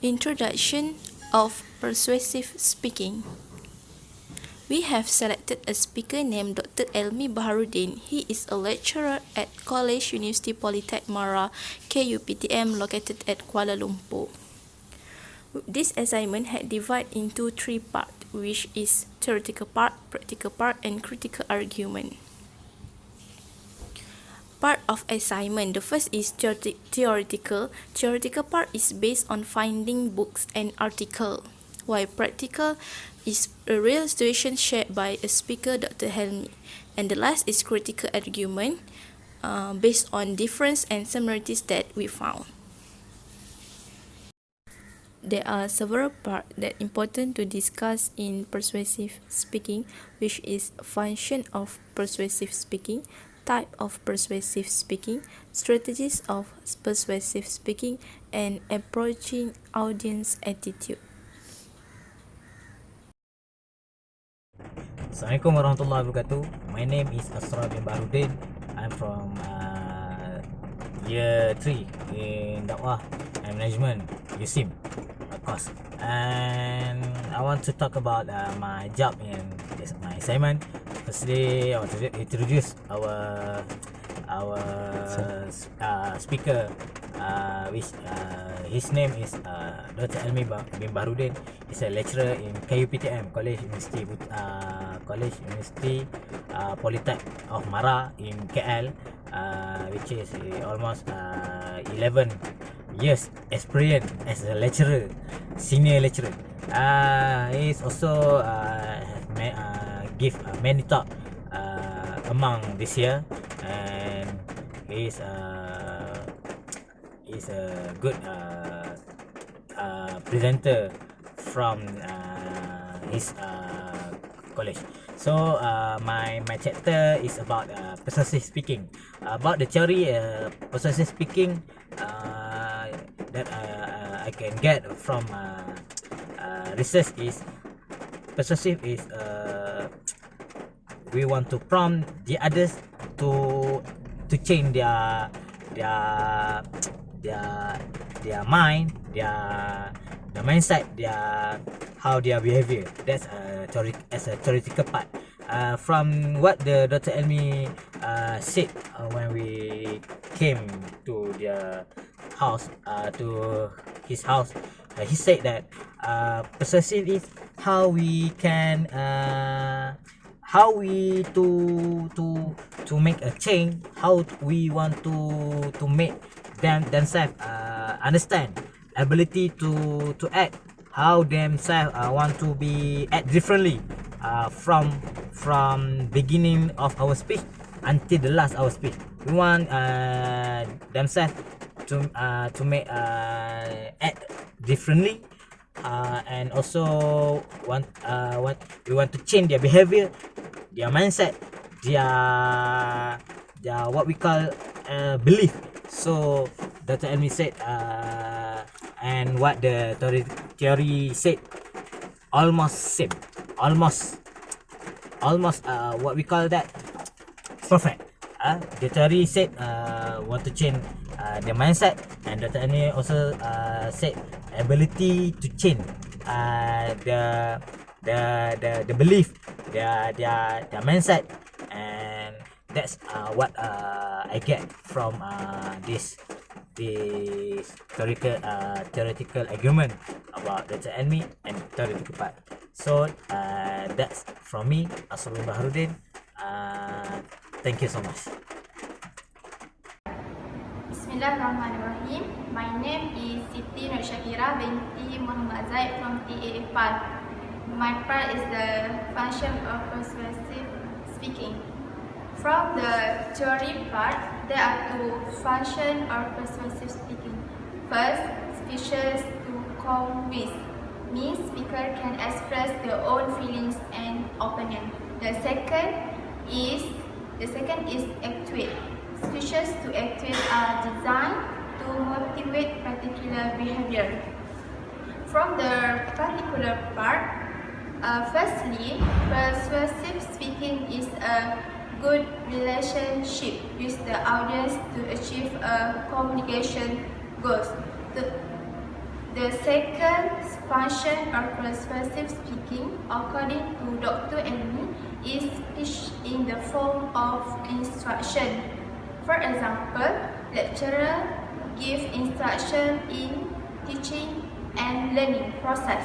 Introduction of Persuasive Speaking. We have selected a speaker named Dr. Elmi Baharudin. He is a lecturer at College University Polytech Mara, KUPTM, located at Kuala Lumpur. This assignment had divided into three parts, which is theoretical part, practical part, and critical argument. Part of assignment. The first is theoretical. Theoretical part is based on finding books and article, while practical is a real situation shared by a speaker, Dr. Helmi. And the last is critical argument, based on difference and similarities that we found. There are several parts that important to discuss in persuasive speaking, which is function of persuasive speaking, type of persuasive speaking, strategies of persuasive speaking, and approaching audience attitude. Assalamualaikum warahmatullahi wabarakatuh. My name is Asra bin Baharudin. I'm from year 3 in Dakwah and Management, USIM, of course. And I want to talk about my job in my assignment. Firstly, I want to introduce our speaker, which his name is Dr. Elmi bin Baharudin. He's a lecturer in KUPTM, College University Polytech of Mara in KL, which is almost 11 years experience as a lecturer, senior lecturer. He's also give many talk among this year, and he's a good presenter from his college. So my chapter is about persuasive speaking. About the theory persuasive speaking that I can get from research is persuasive is we want to prompt the others to change their mind, their mindset, how their behavior. That's a theoretical part. From what the Dr. Elmi said when we came to their house, to his house, he said that persuasive is how we can how we to make a change, how we want to make themselves understand, ability to act, how themselves want to be act differently from beginning of our speech until the last our speech. We want themselves to make act differently, and also want we want to change their behavior, their mindset, their what we call belief. So Dr. Elmi said, and what the theory said, almost same, almost what we call that, perfect. The theory said want to change the mindset, and Dr. Elmi also said ability to change the belief, their mindset, and that's what I get from this theoretical argument about Dr. Elmi and theoretical part. So that's from me, Asra bin Baharudin. Thank you so much. Bismillahirrahmanirrahim. My name is Siti Nur Shakira binti Muhammad Zaid from TAA5. My part is the function of persuasive speaking. From the theory part, there are two functions of persuasive speaking. First, speeches to convince, means speaker can express their own feelings and opinion. The second is actuate. Speeches to actuate are designed to motivate particular behavior. From the particular part, firstly, persuasive speaking is a good relationship with the audience to achieve a communication goals. The second function of persuasive speaking, according to Dr. Elmi, is speech in the form of instruction. For example, lecturer give instruction in teaching and learning process.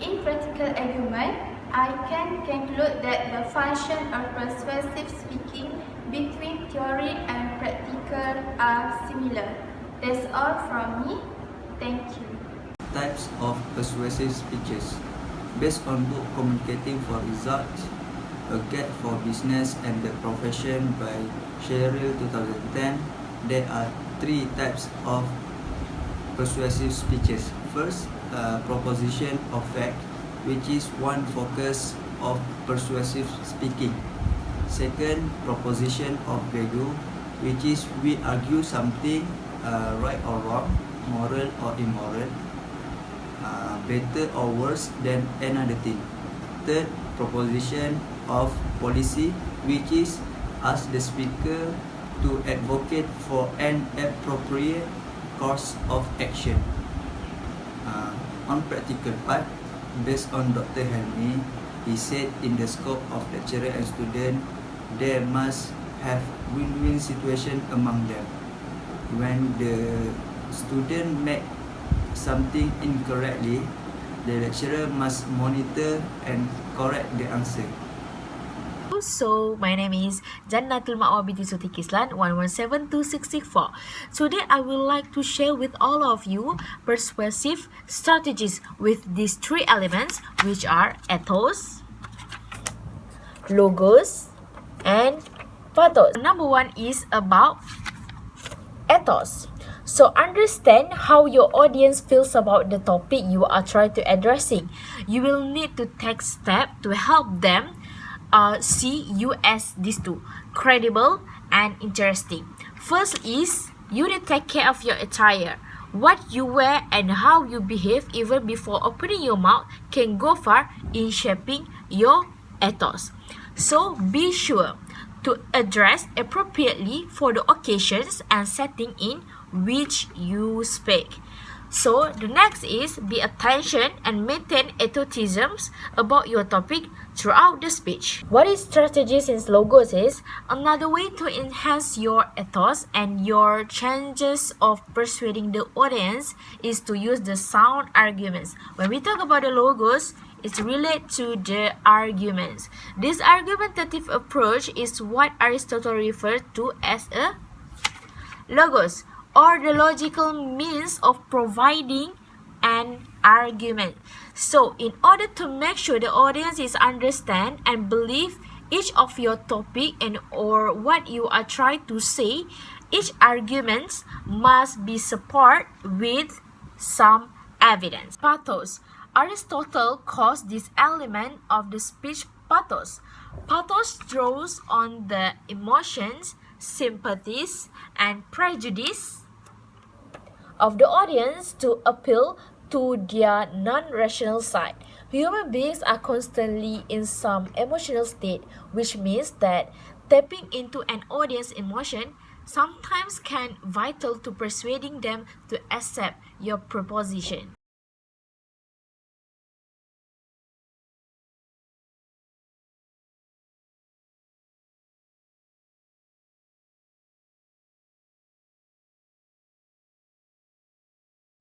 In practical argument, I can conclude that the function of persuasive speaking between theory and practical are similar. That's all from me. Thank you. Types of persuasive speeches. Based on book Communicating for Results, A Guide for Business and the Profession by Cheryl 2010, there are 3 types of persuasive speeches. First, proposition of fact, which is one focus of persuasive speaking. Second, proposition of value, which is we argue something right or wrong, moral or immoral, better or worse than another thing. Third, proposition of policy, which is ask the speaker to advocate for an appropriate course of action. On practical part, based on Dr. Helmi, he said in the scope of lecturer and student, there must have win-win situation among them. When the student make something incorrectly, the lecturer must monitor and correct the answer. So, my name is Jannatul Ma'wa binti Suti Kislan 117264. Today, I would like to share with all of you persuasive strategies with these 3 elements, which are ethos, logos, and pathos. Number 1 is about ethos. So understand how your audience feels about the topic you are trying to addressing. You will need to take steps to help them see you as these 2, credible and interesting. First is you need to take care of your attire. What you wear and how you behave even before opening your mouth can go far in shaping your ethos. So be sure to address appropriately for the occasions and setting in which you speak. So the next is be attention and maintain enthusiasm about your topic throughout the speech. What is strategies in logos is another way to enhance your ethos and your chances of persuading the audience is to use the sound arguments. When we talk about the logos, it's related to the arguments. This argumentative approach is what Aristotle referred to as a logos, or the logical means of providing an argument. So, in order to make sure the audience is understand and believe each of your topic and or what you are trying to say, each argument must be supported with some evidence. Pathos. Aristotle calls this element of the speech pathos. Pathos draws on the emotions, sympathies, and prejudice of the audience to appeal to their non-rational side. Human beings are constantly in some emotional state, which means that tapping into an audience's emotion sometimes can be vital to persuading them to accept your proposition.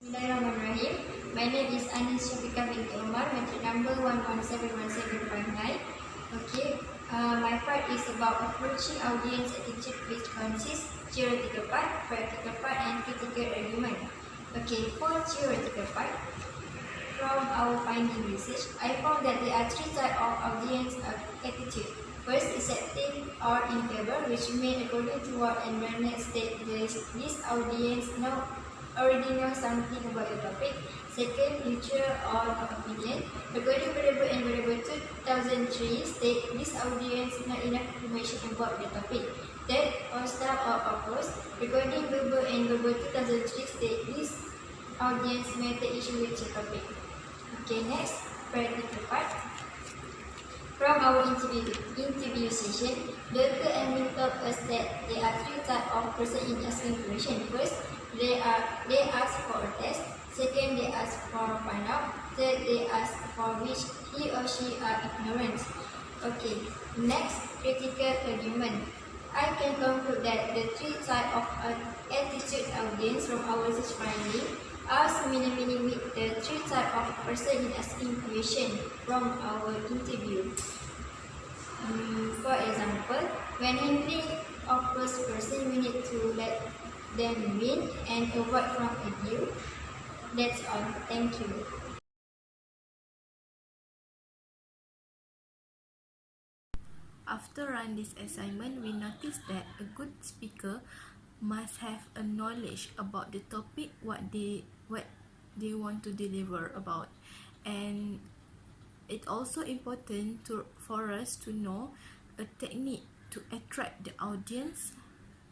Bismillahirrahmanirrahim. My name is Anis Syafiqah binti Umar, metric number 117179. Okay, my part is about approaching audience attitude, which consists theoretical part, practical part, and critical argument. Okay, for theoretical part, from our finding research, I found that there are 3 types of audience attitude. First, accepting or in favor, which means according to what Endernet stated, this audience already know something about the topic. Second, neutral or opinion. According to variable and variable 2003 state this audience not enough information about the topic. Third, hostile or opposed. According to verbal and verbal 2003 state this audience may take issue with the topic. Okay, next, practical part. From our interview session, Dr. Emil told us that there are 3 types of person in asking information. First, They ask for a test. Second, they ask for find out. Third, they ask for which he or she are ignorant. Okay. Next, critical argument. I can conclude that the three types of attitude audience from our research finding are similarly with the three types of person in asking question from our interview. For example, when handling of first person, we need to let them win and avoid from abuse. That's all. Thank you. After run this assignment, we noticed that a good speaker must have a knowledge about the topic what they want to deliver about, and it's also important for us to know a technique to attract the audience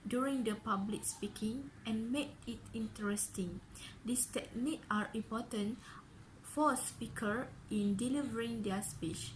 during the public speaking and make it interesting. These techniques are important for a speaker in delivering their speech.